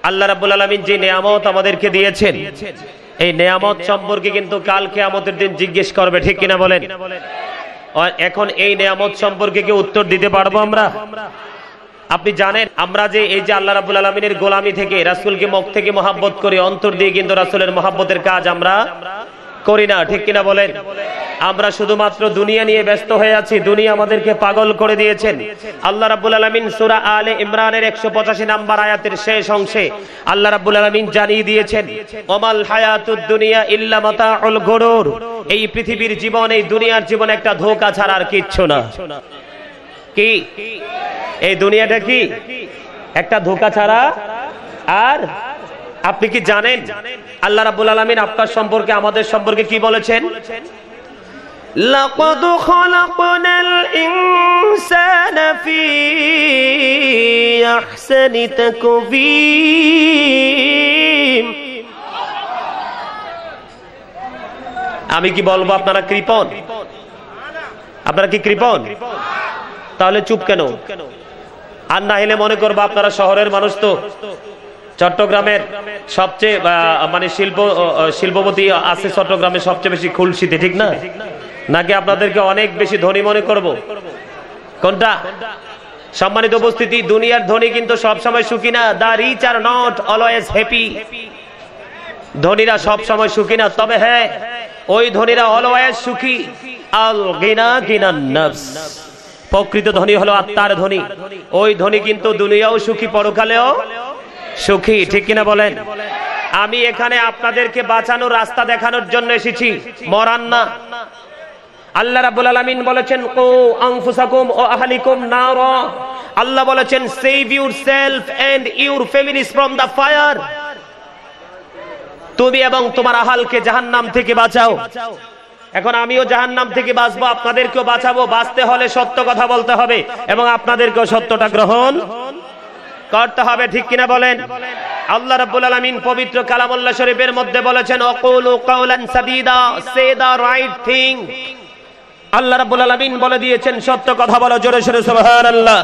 আল্লাহ রাব্বুল আলামিন যে নিয়ামত আমাদেরকে দিয়েছেন, এই নিয়ামত সম্পর্কে কিন্তু কাল কিয়ামতের দিন জিজ্ঞেস করবে, ঠিক কিনা বলেন? এখন এই নিয়ামত সম্পর্কে কি উত্তর দিতে পারবো আমরা? আপনি জানেন আমরা যে এই যে আল্লাহ রাব্বুল আলামিনের গোলামি থেকে, রাসূলকে মুখ থেকে মহব্বত করি, অন্তর দিয়ে কিন্তু রাসূলের মহব্বতের কাজ আমরা করি না, ঠিক কিনা বলেন? আমরা শুধুমাত্র দুনিয়া নিয়ে ব্যস্ত হয়ে আছি, দুনিয়া আমাদেরকে পাগল করে দিয়েছেন। আল্লাহ রাব্বুল আলামিন সূরা আলে ইমরানের 185 নম্বর আয়াতের শেষ অংশে আল্লাহ রাব্বুল আলামিন জানিয়ে দিয়েছেন, ওমাল হায়াতুদ দুনিয়া ইল্লা মাতাউল গুরুর, এই পৃথিবীর জীবন, এই দুনিয়ার জীবন একটা ধোঁকা ছাড়া আর কিচ্ছু না। কি এই দুনিয়াটা কি একটা ধোঁকা ছাড়া? আর আপনি কি জানেন আল্লাহ রাব্বুল আলামিন আপনার সম্পর্কে, আমাদের সম্পর্কে কি বলেছেন? লাকাদ খালাকনাল ইনসানা ফি আহসানি তাকওয়িম। আমি কি বলবো আপনারা কৃপণ? আপনারা কি কৃপণ? তাহলে চুপ কেন? আর না হলে মনে করবো আপনারা শহরের মানুষ, তো চট্টগ্রামের সবচেয়ে মানে শিল্পপতি আছে চট্টগ্রামে সবচেয়ে বেশি খুলশিতে, ঠিক না? নাকি আপনাদেরকে অনেক বেশি ধনী মনে করব? কোনটা? সম্মানিত উপস্থিতি, দুনিয়ার ধনী কিন্তু সব সময় সুখী না। The rich are not always happy. ধনীরা সব সময় সুখী না, তবে হ্যাঁ, ওই ধনীরা অলওয়েজ সুখী। আল গিনা গিনান নফস, প্রকৃত ধনী হলো আত্মার ধনী। ওই ধনী কিন্তু দুনিয়াও সুখী, পরকালেও সুখী, ঠিক কিনা বলেন? আমি এখানে আপনাদেরকে বাঁচানোর রাস্তা দেখানোর জন্য এসেছি, মরান না। আল্লাহ রাব্বুল আলামিন বলেছেন, কু আনফুসাকুম ওয়া আহলিকুম নারা। আল্লাহ বলেছেন, save yourself and your families from the fire. তুমি এবং তোমার আহলকে জাহান্নাম থেকে বাঁচাও। এখন আমিও জাহান্নাম থেকে বাঁচবো, আপনাদেরকেও বাঁচাবো। বাঁচতে হলে সত্য কথা বলতে হবে এবং আপনাদেরকেও সত্যটা গ্রহণ করতে হবে, ঠিক কিনা বলেন? আল্লাহ রাব্বুল আলামিন পবিত্র কালামুল্লাহ শরীফের মধ্যে বলেছেন, আকুলু কাওলান সাদীদা, সে দা রাইট থিং। আল্লাহ রাব্বুল আলামিন বলে দিয়েছেন, সত্য কথা বলো, জোরে জোরে সুবহানাল্লাহ।